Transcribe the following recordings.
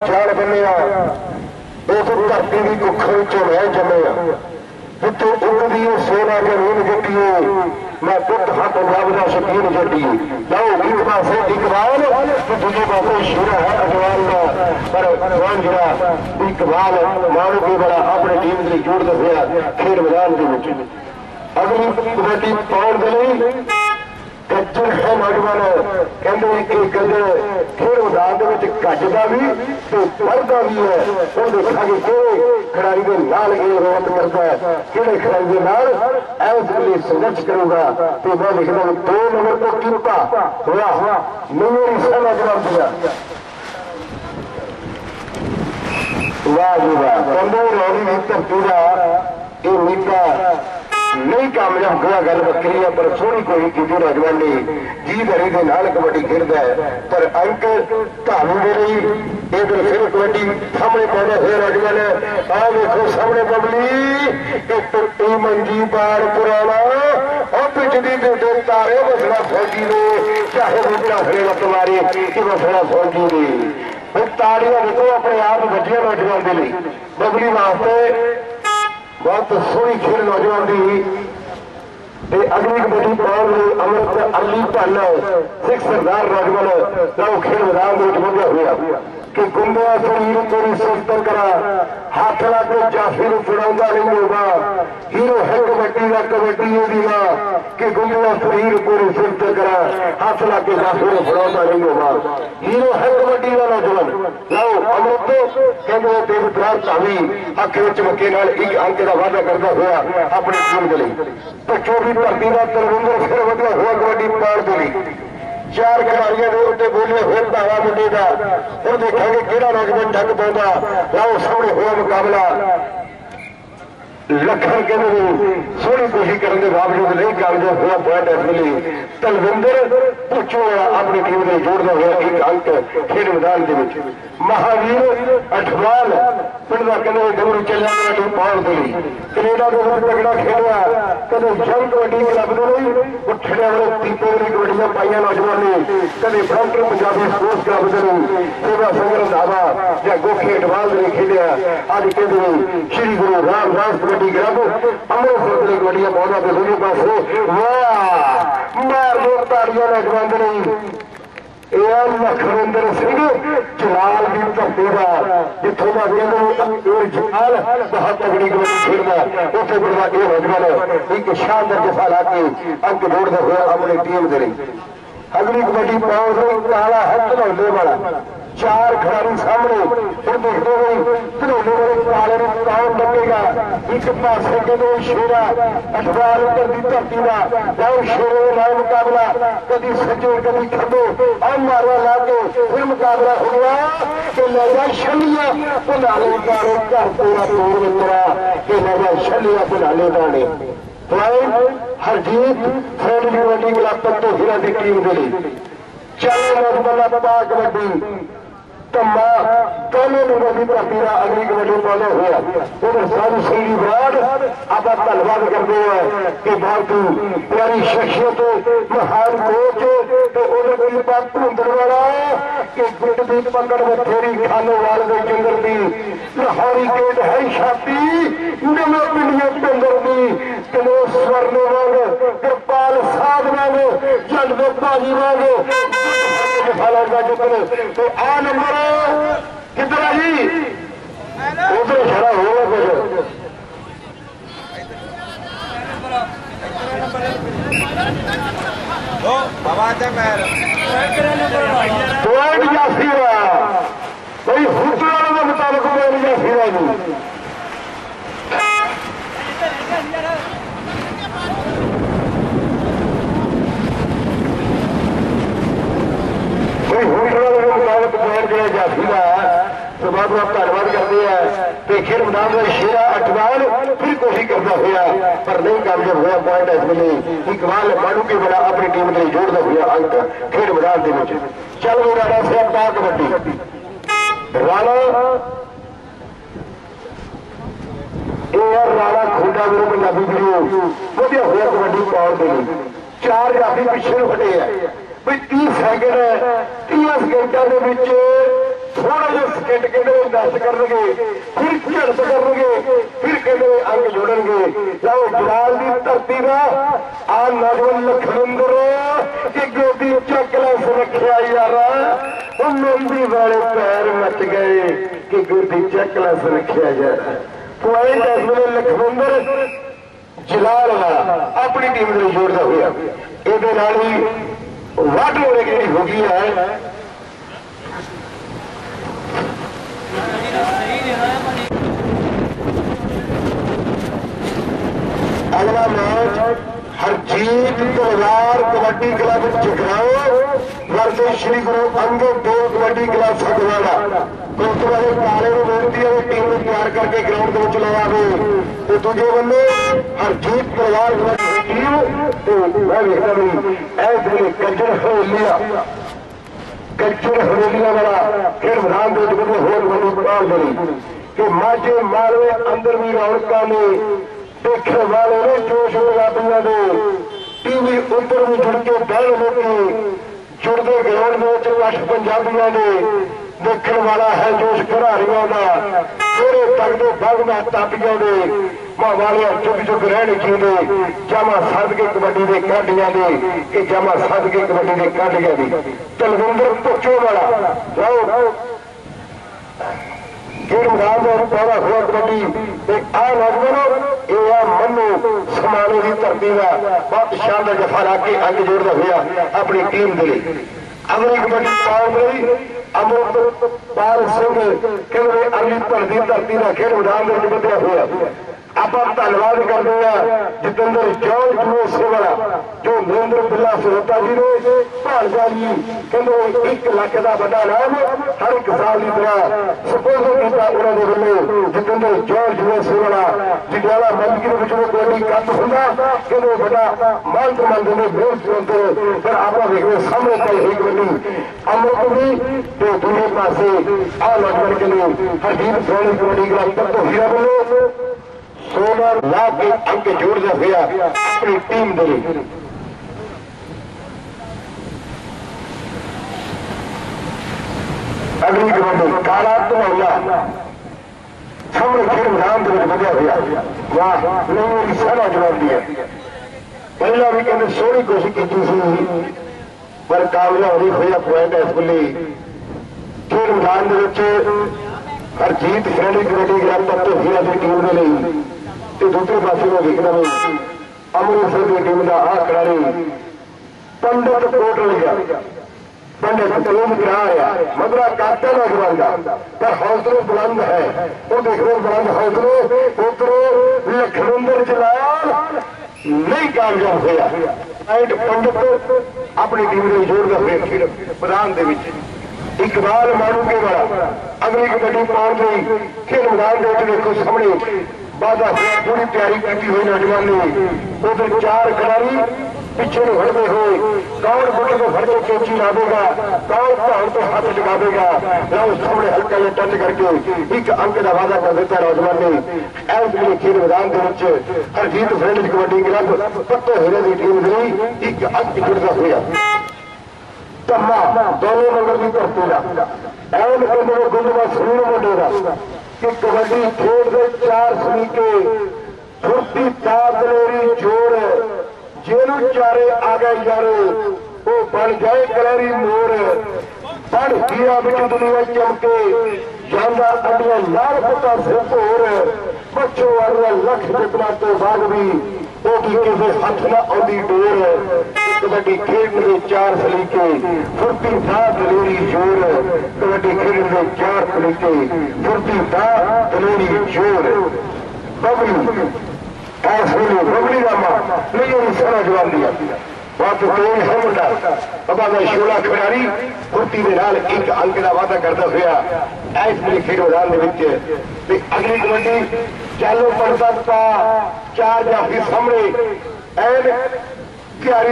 जान बने उस धरती की कुखर चो मैं जमे जितों उगदी सोना जमीन जटी मैं पुत हाँ पंजाब का शकीन जटी जाओ एक पासे इकबाल तो दूजे पासे शेरा है अजवाल का पर कौन जरा इकबाल मानो के बड़ा अपने टीम के जोड़ दसिया खेल मैदान के अगली कबड्डी पाउन के लिए गज्जर है नौजवान कहते कि गज्जर खेल मैदान के गजदा भी तो पढ़ता भी है वो देखा कि किहड़े खिडारी के नाल ये रोहत करता है किहड़े खिडारी के नाल इस लिए संघर्ष करूंगा तो मैं लिखता हूं 2 नंबर को कीपा हुआ मेरी सलाह जवाब दिया वाह जी वाह कहते रौली भी धरती का ये मीका नहीं कामयाब हुआ गल बकरी है पर सोहनी कोई की नौजवान ने जी धरी के नाल कबड्डी खेलता है पर अंक धारू दे रही इधर फिर कबड्डी सामने पौधा फिर नौजवान आ देखो सामने बबली एक टुट्टी मंजी बार पुराना और पिछली दे तारे मसला फौजी ने चाहे बूटा फिर तुम्हारी कि मसला फौजी ने ताड़ियां देखो अपने आप बजिया नौजवान के लिए बबली वास्ते बहुत सोहनी खेल नौजवान की अगली कबड्डी पाउन अमृत अली भन सिख सरदार नौजवान लो खेल मैदान में हुआ कि गुंडिया शरीर तेरी सुस्त करा हाथ ला के जाफी छुड़ा नहीं होगा हीरो है कबड्डी का कबड्डी होगी ना कि गुंडिया शरीर पूरी सुस्त करा हाथ ला के जाफी छुड़ा नहीं होगा हीरो है कबड्डी का नौजवान लो अमृत कहते देवदार धावी अख चमके एक अंक का वादा करता हुआ अपनी टीम के लिए तो चौबी धरती का तरविंदर फिर वधिया हुआ कबड्डी पार के लिए 4 खिडारियों के उत्ते बोलिए फिर धावा मुंडे का फिर देखा कि नौजवान ठग पाता लाओ सामने हुआ मुकाबला लखन के सोहनी कोशिश करने के बावजूद नहीं कामयाब हुआ पॉइंट मिली तलविंदर पुछो अपनी टीम ने जोड़ता हुआ एक अंक खेल मैदान के महावीर अठवाल पिंड का कहते डबरू चलिया कबड्डी पाउन के लिए कनेडा के बहुत तगड़ा खेलिया कदे जंग कबड्डी क्लब के लिए उठने वाले दीपे की कबड्डियां पाइया नौजवान ने कदे फ्रंट पंजाबी स्पोर्ट्स क्लब के लिए सेवा संग्रह धावा या गोखी अठवाल ने खेलिया अज कहते श्री गुरु रामदास कबड्डी क्लब अमृतसर की कबड्डियां पौधा के दूसरे पासे वाह मार दो ताड़ियां नौजवान ने लखविंदर सिंह जलाल की धरती का जिथों का जलाल बहुत तगड़ी कबड्डी खेलता उसे बड़ा यह नौजवान एक शानदार जफा ला के अंक जोड़ता हुआ अपनी टीम के लिए अगली कबड्डी पाउन काला है धनौले वाला 4 खिडारी सामने फिर देखते हुए धनौले वाले काले में कौन लगेगा एक पासे के शेरा अठवाल की धरती का जाओ शेरे का मुकाबला कभी सज्जे कभी खब्बे और मारवा ला के फिर मुकाबला हुआ कि लगा छलिया भुनाले गाने घर पूरा तोड़ मित्रा कि लगा छलिया भुनाले गाने हरजीत फ्रेंडली कबड्डी क्लब तो हिरा की टीम के लिए चल नौजवान पा कबड्डी धम्मा दोनों नंबर की धरती का अगली कबड्डी पाना हुआ उधर साधु सिंह ब्राड आप धन्यवाद करते हैं कि बहुत प्यारी शख्सियत महान कोच तो उधर की बात भुंदर वाला कि गुट की पकड़ बथेरी खानो वाले जंगल की लाहौरी गेट है छाती नवे पिंडिया पिंदर की कलो स्वर्ण वांग कृपाल साध वांग झंड दे भाजी वांग तो आ नंबर कितना जी उधर खड़ा होगा कुछ जाफी भाई हुक्म के मुताबिक जाफी जी जाफी का तो बहुत बहुत धन्यवाद करते हैं खेल मैदान में शेरा अठवाल फिर कोशिश करता हुआ पर नहीं कामयाब हुआ पॉइंट इस मिले इकबाल मानू के बड़ा अपनी टीम के लिए जोड़ता हुआ अंक खेल मैदान के चल वो राणा से पा कबड्डी राणा राणा खुंडा गुरु पंजाबी वीडियो वधिया हुआ कबड्डी पाउन के लिए 4 जाफी पिछले हटे है भाई 30 सैकंड 30 सेकंडों के थोड़ा जिहा स्किट कहते दस करनगे, फिर झड़प करनगे, फिर कहते अंग जोड़नगे। लो जलाल की धरती का आ नौजवान लखविंदर की गोदी चक ला सुरक्षा यार, मेहंदी वाले पैर मच गए कि गोदी चक ला सुरक्षा यार। पॉइंट इस वेले लखविंदर जलाल अपनी टीम को जोड़ता हुआ ये वाट होने की हो गई है। अगला मैच हरजीत तलवार kabaddi club जगराओ versus Shri Guru Angad Dev kabaddi club Phagwara. गुरुद्वारे काले को बेनती है टीम को तैयार करके ग्राउंड में चलाया तो दूजे बंदे हरजीत तलवार कबड्डी टीम तो मैं देखता भी ऐसे कल्चर हवेलिया वाला फिर मैदान के बंदे होर बंदी पाल बनी कि माझे मालवे अंदर भी रौनका ने देखने वाले ने जोश लगाबिया ने टीवी उधर भी जुड़ के बहन लोग जुड़ते ग्राउंड में लक्ष पंजाबियों ने देखने वाला है जोश खिडारियों का थोड़े तकते बगदा तापियों ने मां वाले चुप चुप रहने चाहिए जामा सद के कबड्डी के कांडिया ने जामा सद के कबड्डी के कांडिया की तलविंदर पुचो वाला खेल मैदान में पहला हुआ कबड्डी आ नौजवानों यह मनु समाने की धरती का बहुत शानदार जफा ला के अंग जोड़ता हुआ अपनी टीम के लिए अगली कबड्डी पाउंड रही अमृतपाल सिंह कहते अगली भरती धरती का खेल मैदान में बदलिया हुआ। आप धन्यवाद करते हैं जितेंद्र जॉर्ज दूसरे वाला जो नरेंद्र बिल्ला सरोता जी ने भालजा जी कहते 1 लाख का बड़ा नाम हर एक साल की तरह सपोजल किया उन्होंने वालों जितेंद्र जॉर्ज दूसरे वाला जिटियाला मंदिर में कबड्डी कप होंगे कहते बड़ा मान सम्मान देने बेहद पर आप देखो सामने कल एक कबड्डी अमृत भी तो दूसरे पासे आ नौजवान के लिए हरजीत सोनी कबड्डी क्लब तत्तो हीरा वालों 16 लाख के अंक जोड़ता हुआ अपनी टीम के लिए। अगली कबड्डी काला धनौला सामने खेल मैदान के बदलिया हुआ वाह नहीं सारा जवाब दिया पहला भी कहते सोहनी कोशिश की पर कामयाब नहीं होया पॉइंट इस वेले खेल मैदान हरजीत श्रेणी कबड्डी क्लब तत्तो हीरा की टीम के लिए दूसरे पासे में देखना अमृतसर की टीम का आ खिलाड़ी पंडित कोट लिया पंडित तलूम गिरा रहा मगरा काटा नौजवान का पर हौसले बुलंद है वो देखो बुलंद हौसले उधरों लखविंदर जलाल नहीं कामयाब होया पंडित अपनी टीम को जोड़ता हुए मैदान इकबाल मानू के वाला अगली कबड्डी पहुंच गई खेल मैदान देखो सामने बाधा पूरी तैयारी की हुई नौजवान ने उधर 4 खिलाड़ी पिछे हटते हुए कौन बुट को फड़ के कैची लावेगा कौन धान तो हाथ लगावेगा सामने हल्का या टच करके 1 अंक का वादा कर देता नौजवान ने ऐसे लिए खेल मैदान के हरजीत फ्रेंड्स कबड्डी क्लब पत्तो हीरे की टीम ने 1 अंक जुड़ता हुआ धम्मा दोनों नंबर की धरती का एवं कहते गुंडवा सुनील मुंडे का कि कबड्डी खेल के 4 सलीके फुर्ती तार दलेरी जोर जेनू चारे आ गए यारो वो बन जाए कलैरी मोर पढ़ हीरा बिच दुनिया चमके जाना अंडिया लाल पुता सिर होर बच्चों वाले लख जितना तो बाद भी वो किसी हथ न आती डोर कबड्डी खेल के 4 सलीके फुर्ती तार दलेरी जोर कबड्डी खेल के 4 सलीके फुर्ती तार दलेरी जोर बबली ऐसे बबली का मां नहीं सारा जवाब दिया बहुत तेज है मुंडा बाबा का शोला खिलाड़ी फुर्ती के नाल 1 अंक का वादा करता हुआ इस मेरे खेल मैदान के अगली कबड्डी चालू पड़ता था 4 जाफी सामने एन तैयारी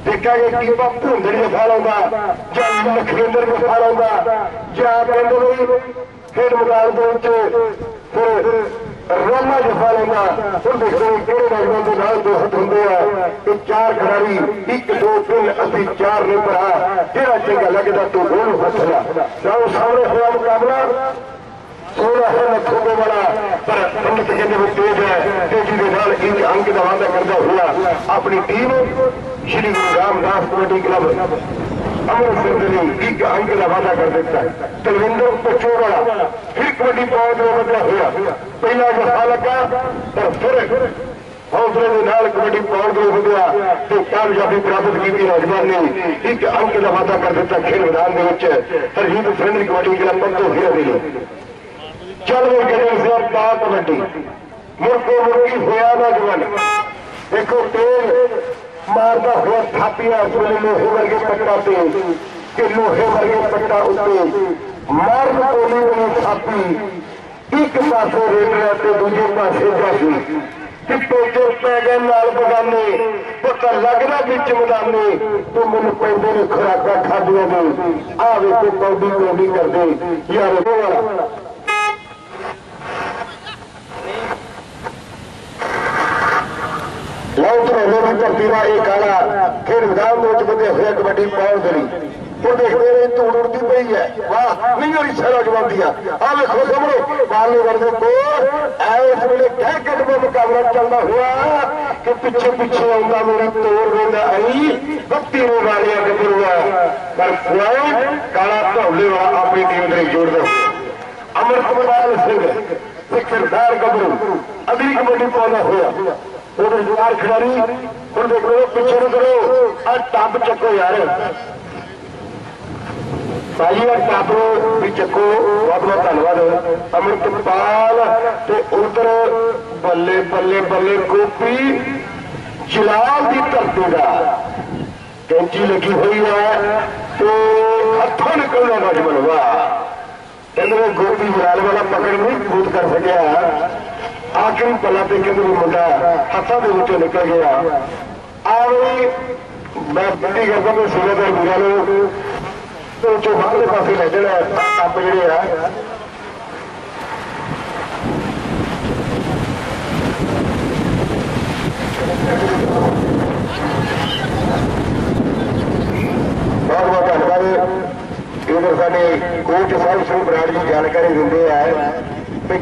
देखा कि टीपा भुंदड़ जफा लाउंदा जां लखविंदर जफा लाउंदा जां कहंदे खेल मैदान फिर रोमा जफा लेंदा हम देखते हैं कि नौजवान के नाल दोस्त होंगे कि 4 खिलाड़ी 1 2 3 अभी 4 ने पढ़ा जेड़ा चंगा लगता तो दोनों हथ ला जाओ सामने हुआ मुकाबला 16 है लखों वाला पर पंडित कहते वो तेज है तेजी के नाल एक अंक का वादा करता हुआ अपनी टीम श्री गुरु रामदास कबड्डी क्लब अमृतसर के लिए एक अंक का वादा कर देता है। तलविंदर पचोड़ा फिर कबड्डी पहुंच में बदला हुआ पहला जफा लगा पर फिर हौसले के नाल कबड्डी पहुंच में हो गया तो कामयाबी प्राप्त की नौजवान ने एक अंक का वादा कर दिता खेल मैदान के हरजीत फ्रेंडली कबड्डी क्लब पंतो हीरा दे चल गए से पा कबड्डी मुड़को मुड़की होया नौजवान देखो तेज मारता हुआ थापिया उस वेले लोहे वर्गे पट्टा पे कि लोहे वर्गे पट्टा उत्ते मारन कोली वाली थापी एक पासे रेट रहा ते दूजे पासे जासी टिप्पे चोर पै गए नाल बगाने पता लगदा बिच मैदाने तो मैनू पैंदे ने खुराका खादियां ने आ वेखो कौडी कौडी करदे यार वो वाला लौ धरौले की धरती का एक काला फिर मैदान बदे हुए कबड्डी पहुंच गई फिर देखते रहे धूड़ उड़ती पई है वाह नहीं हो रही नौजवान दिया आ देखो सामने बालू वर्गे को इस वेले कह कदम मुकाबला चलता हुआ कि पिछे पिछे आता मेरी तोड़ देना आई बत्ती ने वालिया गबरुआ पर काला धौले वाला अपनी टीम के जोड़ता अमृतपाल सिंह सिखरदार गबरू अगली कबड्डी पाना हुआ उधर 4 खिलाड़ी और देख लो पीछे न करो और टप चको यार भाई और टप भी चको बहुत बहुत धन्यवाद अमृतपाल ते उधर बल्ले बल्ले बल्ले गोपी जलाल की धरती का कैंची लगी हुई है तो हथों निकलना नौजवान हुआ कहते गोपी जलाल वाला पकड़ नहीं कूद कर सकिया आखिरी पला पे कहते मुंडा हथा के विचों निकल गया आ मैं बड़ी करता मैं सूबेदार मीरा तो चौहान के पास ले जाना टप जे बहुत बहुत धन्यवाद इधर साडे कोच साहब श्री बराड़ जी जानकारी देंगे है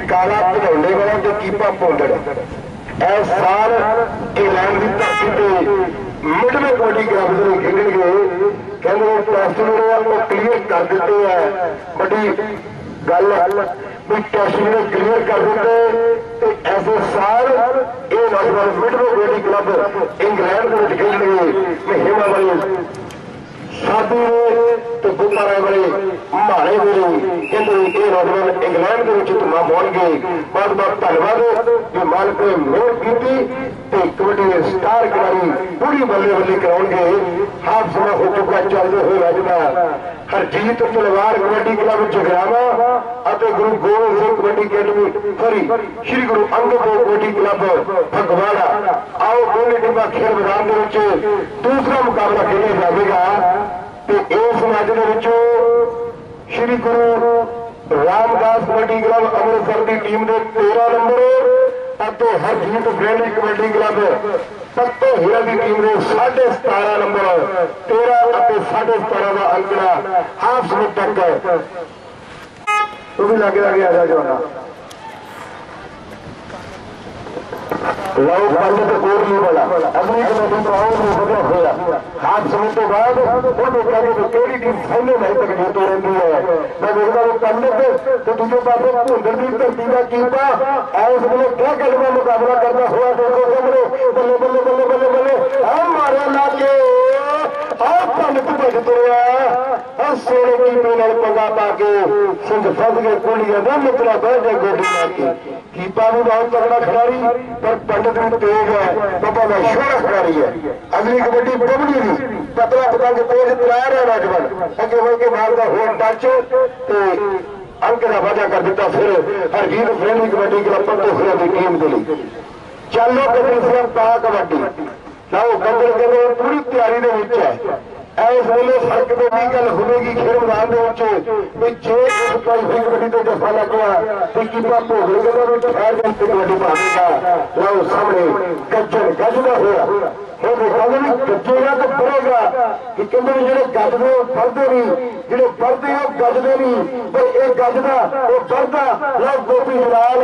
काला धरौले वाला जो कीपा पौंदड़ इस साल इंग्लैंड की धरती से मिडवे कबड्डी क्लब के खेलणगे कहते टेस्ट जो क्लीयर कर देते हैं बड़ी गल भी टेस्ट जो क्लीयर कर देते ऐसे साल ये नौजवान मिडवे कबड्डी क्लब इंग्लैंड में खेलणगे महिमा वाली साधु तो गुब्बारे वाले माड़े वाले कहते ये नौजवान इंग्लैंड के धुआं पाउणगे बहुत बहुत धन्यवाद जो मालिक ने मेहर की कबड्डी स्टार खिलाड़ी पूरी बल्ले बल्ले कराउणगे हाफ समा हो चुका चलते हुए मैच का हरजीत तलवार kabaddi club Jagraon Guru Gobind Singh kabaddi academy sorry Shri Guru Angad Dev kabaddi club Phagwara आओ दोनों टीमां खेल मैदान दूसरा मुकाबला खेलिया जाएगा इस मैच श्री गुरु रामदास कबड्डी क्लब अमृतसर की टीम के 13 number Harjit friendly kabaddi club पंतो हीरा की टीम ने 17.5 नंबर 13 और 17.5 का अंकड़ा हाफ समय तक तो भी लगे लगे आ जाना लो पंडित कोर नहीं बोला अगली कमेटी बदला होया हाथ समय तो बाद वो देखा कि केड़ी टीम पहले नहीं तक जीत रही है मैं देखता हूँ पंडित तो दूसरे पास भुंदर की धरती का कीपा इस वेले क्या कदम मुकाबला करता हुआ देखो सामने बल्ले बल्ले बल्ले बल्ले बल्ले मारे ला के पंडित भज तुरया सोने की मेल पंगा पा के सिंह फस के कुलिया ना मित्रा बह जाए गोडी मार के कीपा भी बहुत तगड़ा खिलाड़ी पर पंडित भी तेज है बाबा का शोर खिलाड़ी है अगली कबड्डी बबली की पतला पतंग तेज तैयार है नौजवान अगे हो के मारदा हो टच अंक का वादा कर दिता फिर हरजीत फ्रेंडली कबड्डी क्लब पंतो हीरा की टीम के लिए चलो कबड्डी से पा कबड्डी लाओ कंदर के पूरी तैयारी है इस वेले फर्क तो की गल होगी खेल मैदान भी जे कबड्डी तो जफा लग गया तो कीपा भोगले कहता ठहर जाए कबड्डी पावेगा लो सामने गजन गजदा होया गजेगा तो बढ़ेगा कि कहते जो गजदे बढ़ते नहीं जो बढ़ते वो गजदे नहीं पर यह गजदा वो बढ़ता लो गोपी जलाल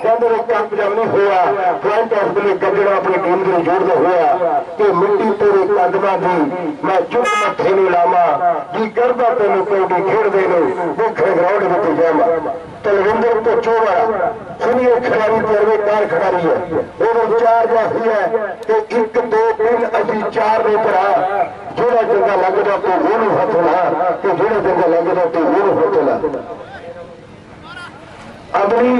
कहते कामयाब नहीं होया पॉइंट ऑफ वे गजड़ा अपनी टीम के जोड़ता होया कि मिट्टी तेरे कदमां दी मैं चुप मथे नहीं लावा की करदा तेन कबड्डी खेडदे ने भुखे ग्राउंड में जावा तलविंदर को चोवा सुनिए खिलाड़ी तजर्बेकार खिलाड़ी है वो चार जाफी है कि 1 2 3 अभी 4 ने भरा जोड़ा जगह लगता तो वो नहीं हथला तो जोड़ा जगह लगता तो वो नहीं हथला अगली